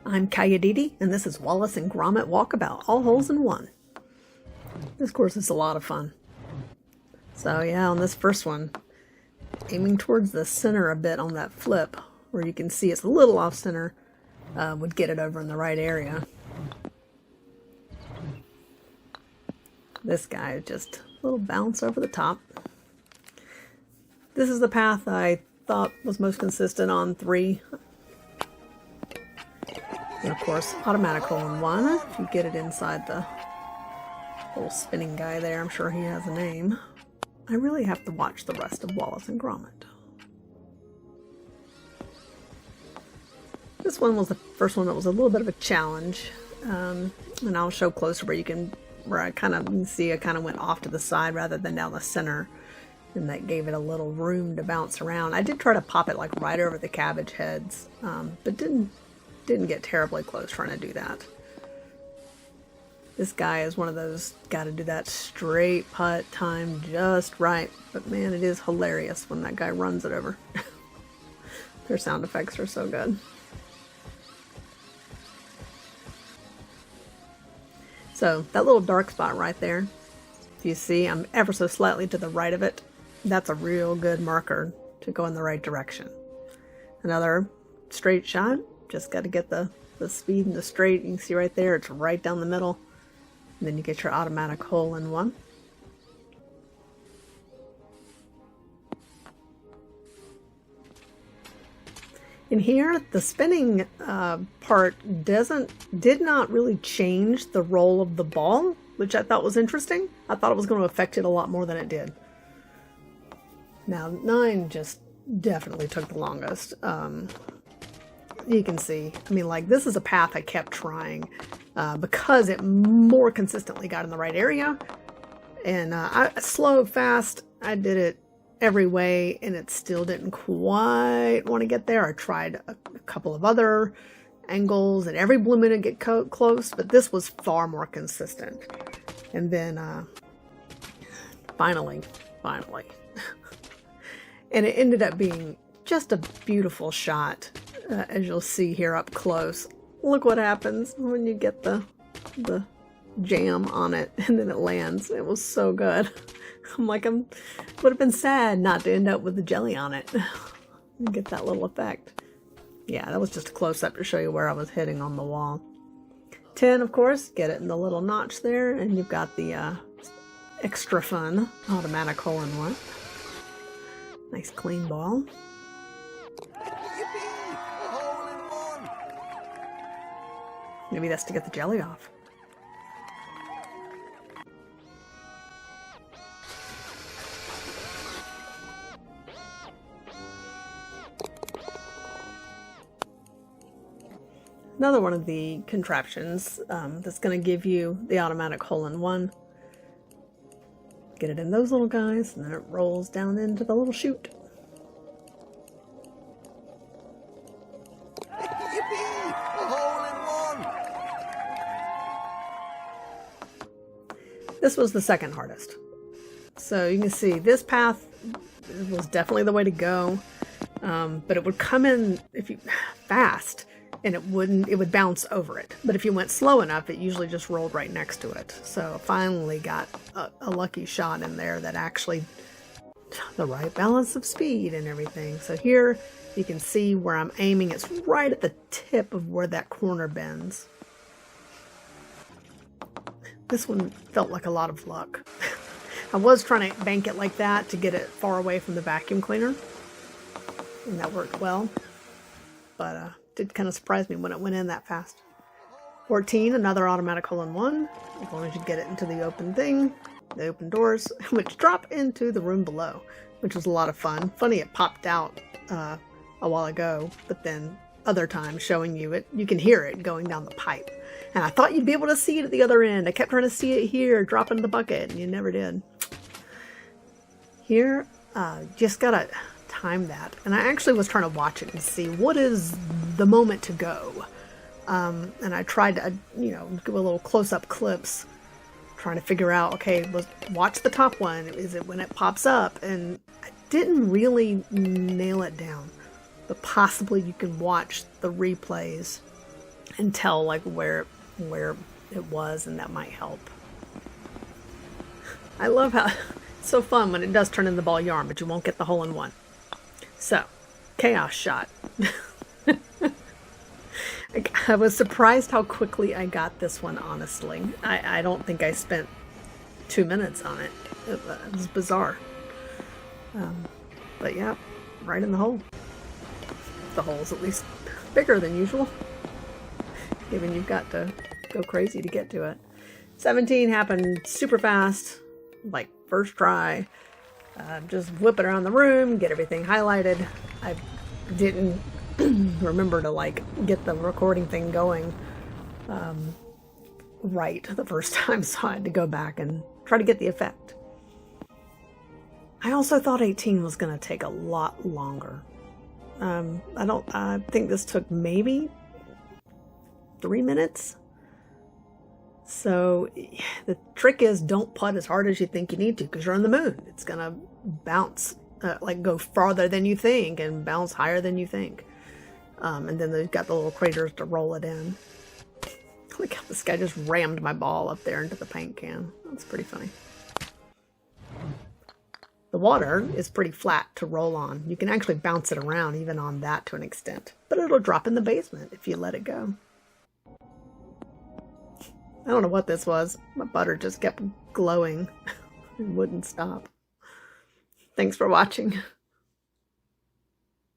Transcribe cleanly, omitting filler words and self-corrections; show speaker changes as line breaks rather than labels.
I'm Kayaditi, and this is Wallace and Gromit Walkabout, all holes in one. This course is a lot of fun. So yeah, on this first one, aiming towards the center a bit on that flip, where you can see it's a little off center, would get it over in the right area. This guy, just a little bounce over the top. This is the path I thought was most consistent on 3. And of course, automatic hole-in-one, if you get it inside the little spinning guy there. I'm sure he has a name. I really have to watch the rest of Wallace and Gromit. This one was the first one that was a little bit of a challenge. And I'll show closer where you can see I kind of went off to the side rather than down the center. And that gave it a little room to bounce around. I did try to pop it like right over the cabbage heads, but didn't get terribly close trying to do that. This guy is one of those, got to do that straight putt time just right. But man, it is hilarious when that guy runs it over. Their sound effects are so good. So that little dark spot right there, if you see, I'm ever so slightly to the right of it. That's a real good marker to go in the right direction. Another straight shot. Just got to get the speed and the straight. You can see right there, it's right down the middle. And then you get your automatic hole-in-one. In here, the spinning part did not really change the roll of the ball, which I thought was interesting. I thought it was going to affect it a lot more than it did. Now, 9 just definitely took the longest. You can see, I mean, like, this is a path I kept trying because it more consistently got in the right area. And slow, fast, I did it every way, and it still didn't quite want to get there. I tried a couple of other angles, and every blue minute get close, but this was far more consistent. And then finally, and it ended up being just a beautiful shot. As you'll see here up close. Look what happens when you get the jam on it and then it lands. It was so good. I'm like, would have been sad not to end up with the jelly on it. Get that little effect. Yeah, that was just a close-up to show you where I was hitting on the wall. 10, of course, get it in the little notch there, and you've got the extra fun automatic hole-in-one. Nice clean ball. Maybe that's to get the jelly off. Another one of the contraptions that's going to give you the automatic hole-in-one. Get it in those little guys, and then it rolls down into the little chute. This was the second hardest. So you can see this path was definitely the way to go. But it would come in if you fast, and it would bounce over it. But if you went slow enough, it usually just rolled right next to it. So finally got a lucky shot in there that actually the right balance of speed and everything. So here you can see where I'm aiming. It's right at the tip of where that corner bends. This one felt like a lot of luck. I was trying to bank it like that to get it far away from the vacuum cleaner. And that worked well. But did kind of surprise me when it went in that fast. 14, another automatic hole-in-one. As long as you get it into the open thing, the open doors, which drop into the room below, which was a lot of fun. Funny, it popped out a while ago, but then other times showing you it, you can hear it going down the pipe. And I thought you'd be able to see it at the other end. I kept trying to see it here, drop into the bucket, and you never did. Here, just gotta time that. And I actually was trying to watch it and see what is the moment to go. And I tried to, do a little close-up clips, trying to figure out, okay, watch the top one. Is it when it pops up? And I didn't really nail it down. But possibly you can watch the replays and tell like where it was, and that might help. I love how it's so fun when it does turn in the ball yarn, but you won't get the hole in one. So, chaos shot. I was surprised how quickly I got this one, honestly. I don't think I spent 2 minutes on it. It was bizarre. But yeah, right in the hole. The hole's at least bigger than usual, given you've got to go crazy to get to it. 17 happened super fast, like first try. Just whip it around the room, get everything highlighted. I didn't remember to like get the recording thing going right the first time, so I had to go back and try to get the effect. I also thought 18 was going to take a lot longer. I think this took maybe 3 minutes. So the trick is don't putt as hard as you think you need to, because you're on the moon. It's going to bounce, like go farther than you think and bounce higher than you think. And then they've got the little craters to roll it in. Look how this guy just rammed my ball up there into the paint can. That's pretty funny. The water is pretty flat to roll on. You can actually bounce it around even on that to an extent. But it'll drop in the basement if you let it go. I don't know what this was. My butter just kept glowing and wouldn't stop. Thanks for watching.